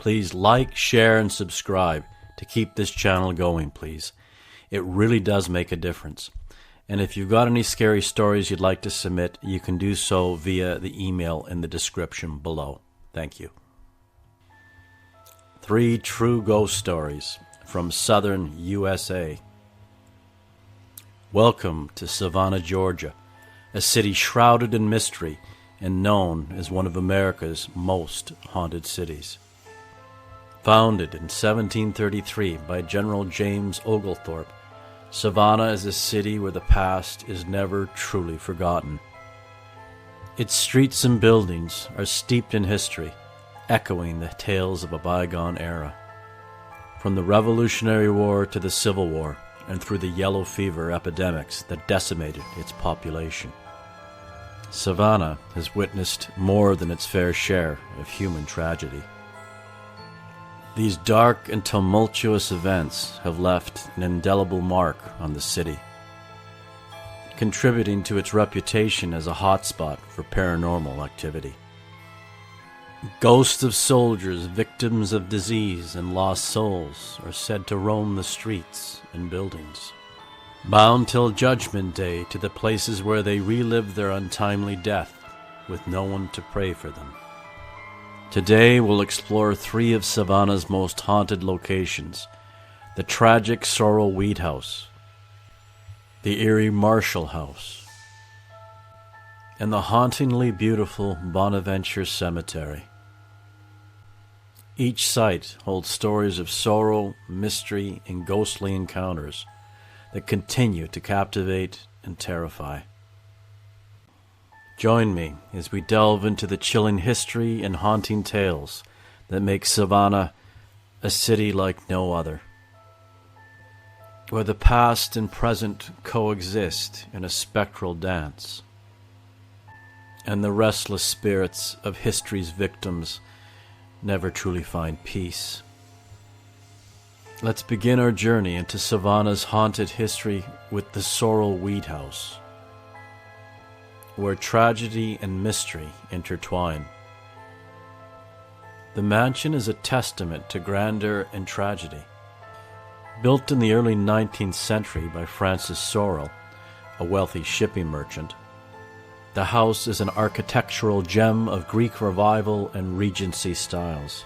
Please like, share, and subscribe to keep this channel going, please. It really does make a difference. And if you've got any scary stories you'd like to submit, you can do so via the email in the description below. Thank you. 3 true ghost stories from southern USA. Welcome to Savannah, Georgia, a city shrouded in mystery and known as one of America's most haunted cities. Founded in 1733 by General James Oglethorpe, Savannah is a city where the past is never truly forgotten. Its streets and buildings are steeped in history, echoing the tales of a bygone era. From the Revolutionary War to the Civil War, and through the yellow fever epidemics that decimated its population, Savannah has witnessed more than its fair share of human tragedy. These dark and tumultuous events have left an indelible mark on the city, contributing to its reputation as a hotspot for paranormal activity. Ghosts of soldiers, victims of disease, and lost souls are said to roam the streets and buildings, bound till Judgment Day to the places where they relive their untimely death with no one to pray for them. Today we'll explore 3 of Savannah's most haunted locations: the tragic Sorrel-Weed House, the eerie Marshall House, and the hauntingly beautiful Bonaventure Cemetery. Each site holds stories of sorrow, mystery, and ghostly encounters that continue to captivate and terrify. Join me as we delve into the chilling history and haunting tales that make Savannah a city like no other, where the past and present coexist in a spectral dance, and the restless spirits of history's victims never truly find peace. Let's begin our journey into Savannah's haunted history with the Sorrel-Weed House, where tragedy and mystery intertwine. The mansion is a testament to grandeur and tragedy. Built in the early 19th century by Francis Sorrel, a wealthy shipping merchant, the house is an architectural gem of Greek Revival and Regency styles.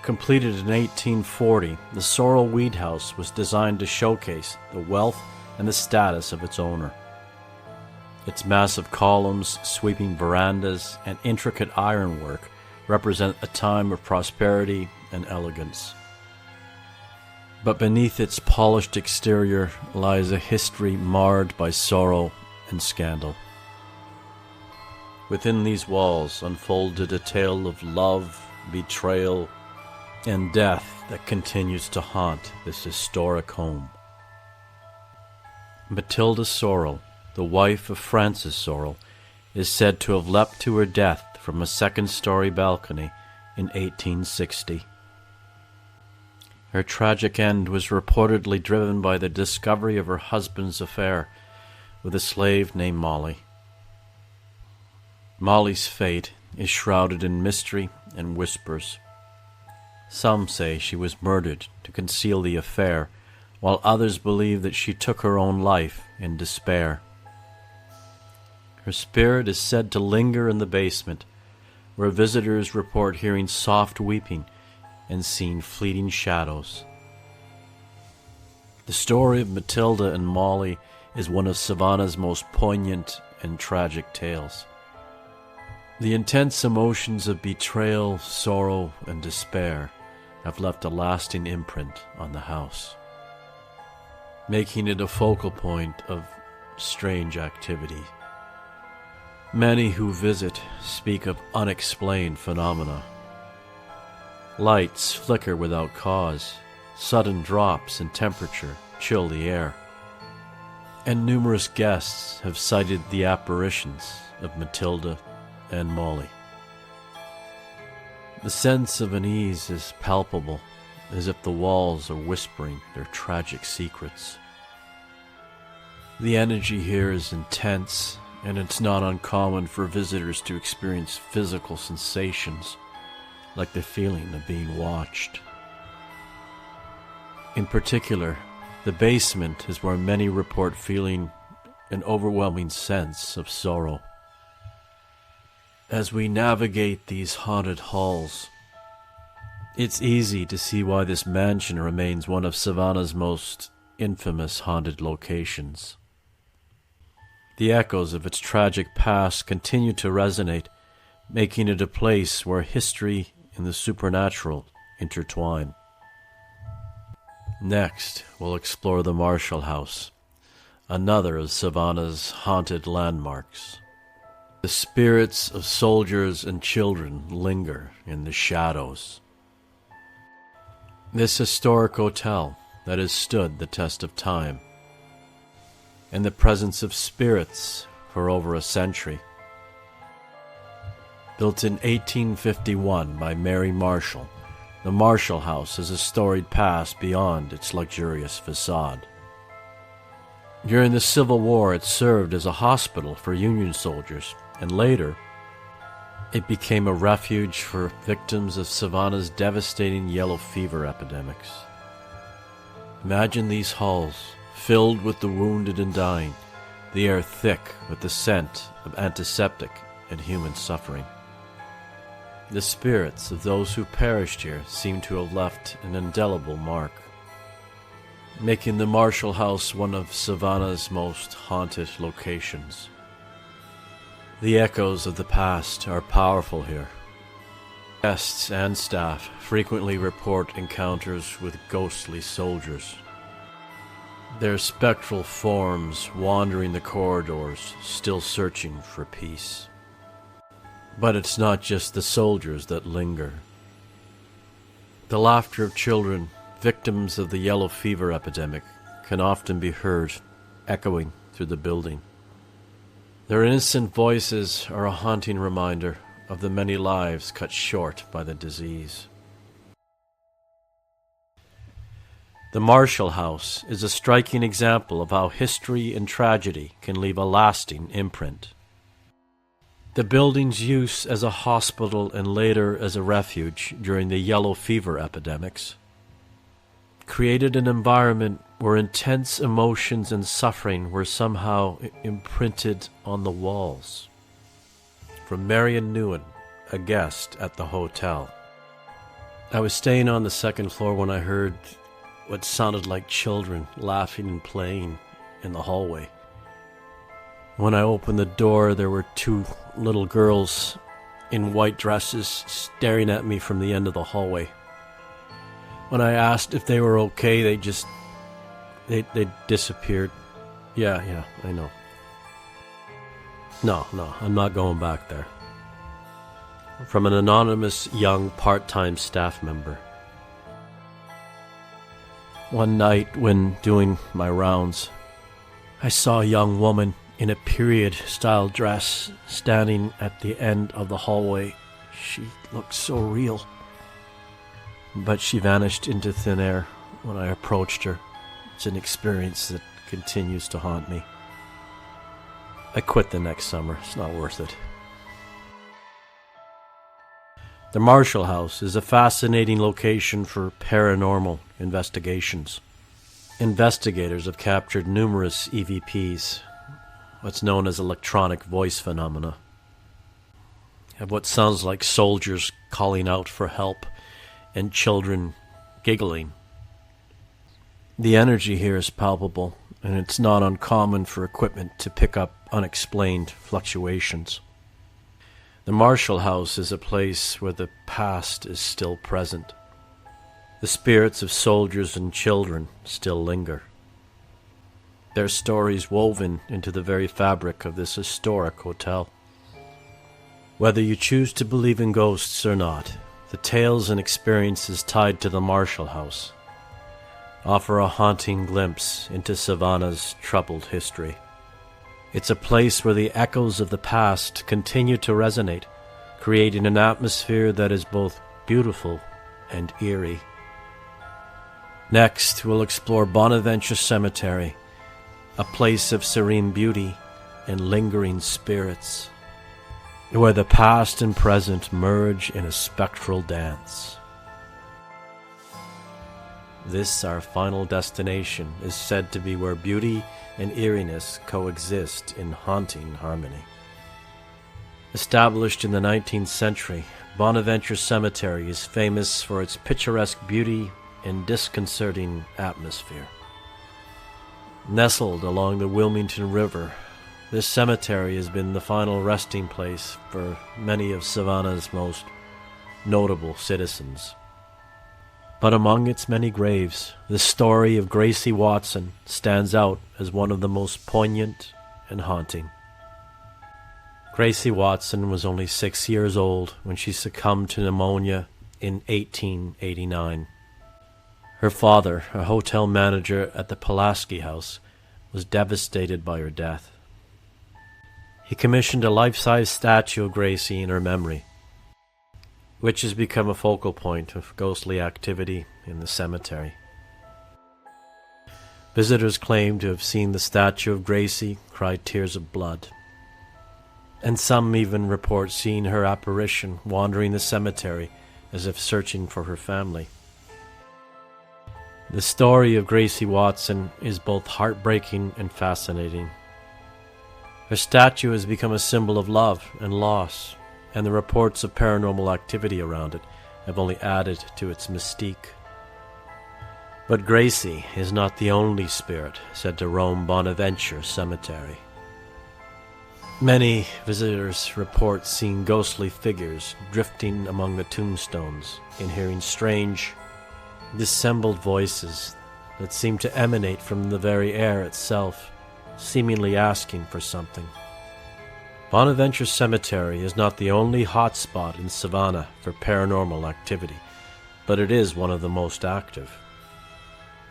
Completed in 1840, the Sorrel-Weed House was designed to showcase the wealth and the status of its owner. Its massive columns, sweeping verandas, and intricate ironwork represent a time of prosperity and elegance. But beneath its polished exterior lies a history marred by sorrow and scandal. Within these walls unfolded a tale of love, betrayal, and death that continues to haunt this historic home. Matilda Sorrel, the wife of Francis Sorrel, is said to have leapt to her death from a second-story balcony in 1860. Her tragic end was reportedly driven by the discovery of her husband's affair with a slave named Molly. Molly's fate is shrouded in mystery and whispers. Some say she was murdered to conceal the affair, while others believe that she took her own life in despair. Her spirit is said to linger in the basement, where visitors report hearing soft weeping and seeing fleeting shadows. The story of Matilda and Molly is one of Savannah's most poignant and tragic tales. The intense emotions of betrayal, sorrow, and despair have left a lasting imprint on the house, making it a focal point of strange activity. Many who visit speak of unexplained phenomena. Lights flicker without cause, sudden drops in temperature chill the air, and numerous guests have cited the apparitions of Matilda and Molly. The sense of unease is palpable, as if the walls are whispering their tragic secrets. The energy here is intense, and it's not uncommon for visitors to experience physical sensations, like the feeling of being watched. In particular, the basement is where many report feeling an overwhelming sense of sorrow. As we navigate these haunted halls, it's easy to see why this mansion remains one of Savannah's most infamous haunted locations. The echoes of its tragic past continue to resonate, making it a place where history and the supernatural intertwine. Next, we'll explore the Marshall House, another of Savannah's haunted landmarks. The spirits of soldiers and children linger in the shadows. This historic hotel that has stood the test of time, in the presence of spirits for over a century. Built in 1851 by Mary Marshall, the Marshall House has a storied past beyond its luxurious facade. During the Civil War, it served as a hospital for Union soldiers, and later, it became a refuge for victims of Savannah's devastating yellow fever epidemics. Imagine these halls, filled with the wounded and dying, the air thick with the scent of antiseptic and human suffering. The spirits of those who perished here seem to have left an indelible mark, making the Marshall House one of Savannah's most haunted locations. The echoes of the past are powerful here. Guests and staff frequently report encounters with ghostly soldiers, their spectral forms wandering the corridors, still searching for peace. But it's not just the soldiers that linger. The laughter of children, victims of the yellow fever epidemic, can often be heard echoing through the building. Their innocent voices are a haunting reminder of the many lives cut short by the disease. The Marshall House is a striking example of how history and tragedy can leave a lasting imprint. The building's use as a hospital and later as a refuge during the yellow fever epidemics created an environment where intense emotions and suffering were somehow imprinted on the walls. From Marion Newen, a guest at the hotel. I was staying on the second floor when I heard what sounded like children laughing and playing in the hallway. When I opened the door, there were two little girls in white dresses staring at me from the end of the hallway. When I asked if they were okay, they disappeared. Yeah, I know. No, I'm not going back there. From an anonymous young part-time staff member. One night when doing my rounds, I saw a young woman in a period-style dress standing at the end of the hallway. She looked so real. But she vanished into thin air when I approached her. It's an experience that continues to haunt me. I quit the next summer. It's not worth it. The Marshall House is a fascinating location for paranormal investigations. Investigators have captured numerous EVPs, what's known as electronic voice phenomena, of what sounds like soldiers calling out for help and children giggling. The energy here is palpable, and it's not uncommon for equipment to pick up unexplained fluctuations. The Marshall House is a place where the past is still present. The spirits of soldiers and children still linger. Their stories woven into the very fabric of this historic hotel. Whether you choose to believe in ghosts or not, the tales and experiences tied to the Marshall House offer a haunting glimpse into Savannah's troubled history. It's a place where the echoes of the past continue to resonate, creating an atmosphere that is both beautiful and eerie. Next, we'll explore Bonaventure Cemetery, a place of serene beauty and lingering spirits. where the past and present merge in a spectral dance. This, our final destination, is said to be where beauty and eeriness coexist in haunting harmony. Established in the 19th century, Bonaventure Cemetery is famous for its picturesque beauty and disconcerting atmosphere. Nestled along the Wilmington River, this cemetery has been the final resting place for many of Savannah's most notable citizens. But among its many graves, the story of Gracie Watson stands out as one of the most poignant and haunting. Gracie Watson was only 6 years old when she succumbed to pneumonia in 1889. Her father, a hotel manager at the Pulaski House, was devastated by her death. He commissioned a life-size statue of Gracie in her memory, which has become a focal point of ghostly activity in the cemetery. Visitors claim to have seen the statue of Gracie cry tears of blood, and some even report seeing her apparition wandering the cemetery as if searching for her family. The story of Gracie Watson is both heartbreaking and fascinating. Her statue has become a symbol of love and loss, and the reports of paranormal activity around it have only added to its mystique. But Gracie is not the only spirit said to roam Bonaventure Cemetery. Many visitors report seeing ghostly figures drifting among the tombstones and hearing strange, dissembled voices that seem to emanate from the very air itself, seemingly asking for something. Bonaventure Cemetery is not the only hotspot in Savannah for paranormal activity, but it is one of the most active.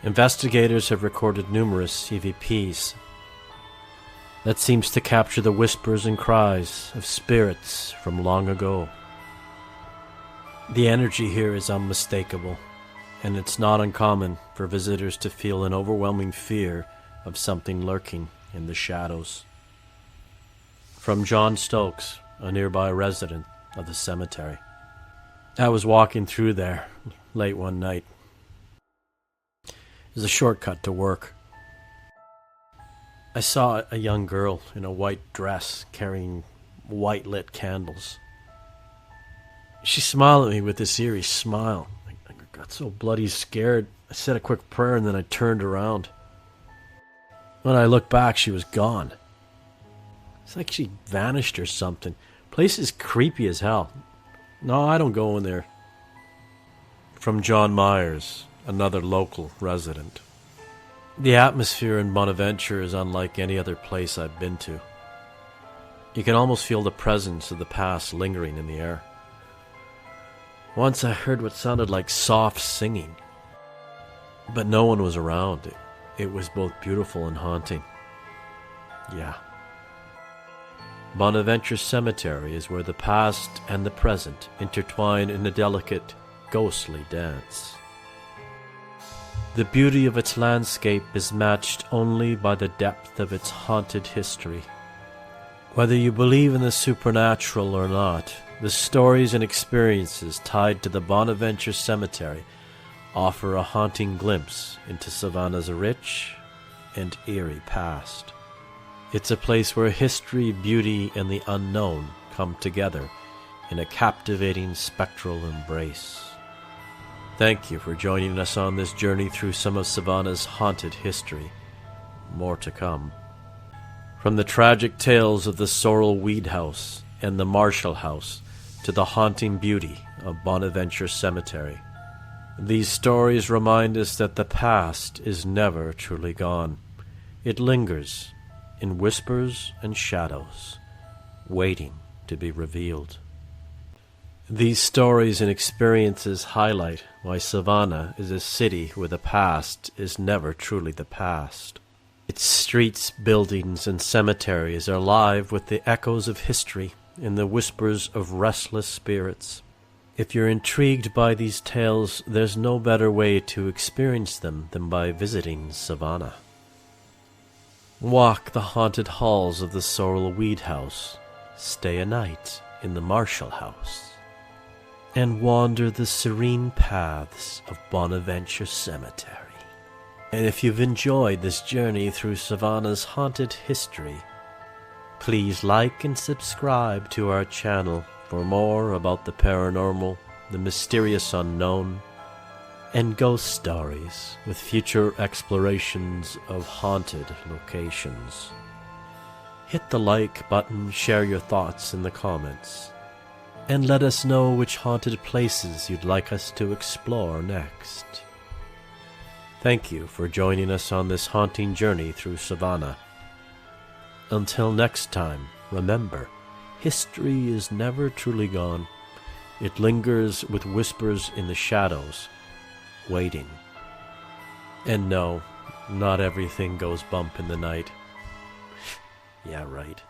Investigators have recorded numerous EVPs that seems to capture the whispers and cries of spirits from long ago. The energy here is unmistakable, and it's not uncommon for visitors to feel an overwhelming fear of something lurking in the shadows. From John Stokes, a nearby resident of the cemetery. I was walking through there late one night. It was a shortcut to work. I saw a young girl in a white dress carrying white lit candles. She smiled at me with this eerie smile. I got so bloody scared. I said a quick prayer and then I turned around. When I looked back, she was gone. It's like she vanished or something. Place is creepy as hell. No, I don't go in there. From John Myers, another local resident. The atmosphere in Bonaventure is unlike any other place I've been to. You can almost feel the presence of the past lingering in the air. Once I heard what sounded like soft singing, but no one was around. It was both beautiful and haunting. Yeah. Bonaventure Cemetery is where the past and the present intertwine in a delicate, ghostly dance. The beauty of its landscape is matched only by the depth of its haunted history. Whether you believe in the supernatural or not, the stories and experiences tied to the Bonaventure Cemetery offer a haunting glimpse into Savannah's rich and eerie past. It's a place where history, beauty, and the unknown come together in a captivating spectral embrace. Thank you for joining us on this journey through some of Savannah's haunted history. More to come. From the tragic tales of the Sorrel-Weed House and the Marshall House to the haunting beauty of Bonaventure Cemetery, these stories remind us that the past is never truly gone. It lingers in whispers and shadows, waiting to be revealed. These stories and experiences highlight why Savannah is a city where the past is never truly the past. Its streets, buildings, and cemeteries are alive with the echoes of history and the whispers of restless spirits. If you're intrigued by these tales, there's no better way to experience them than by visiting Savannah. Walk the haunted halls of the Sorrel-Weed House. Stay a night in the Marshall House, and wander the serene paths of Bonaventure Cemetery. And if you've enjoyed this journey through Savannah's haunted history, please like and subscribe to our channel for more about the paranormal, the mysterious unknown, and ghost stories with future explorations of haunted locations. Hit the like button, share your thoughts in the comments, and let us know which haunted places you'd like us to explore next. Thank you for joining us on this haunting journey through Savannah. Until next time, remember, history is never truly gone. It lingers with whispers in the shadows, waiting. And no, not everything goes bump in the night. Yeah, right.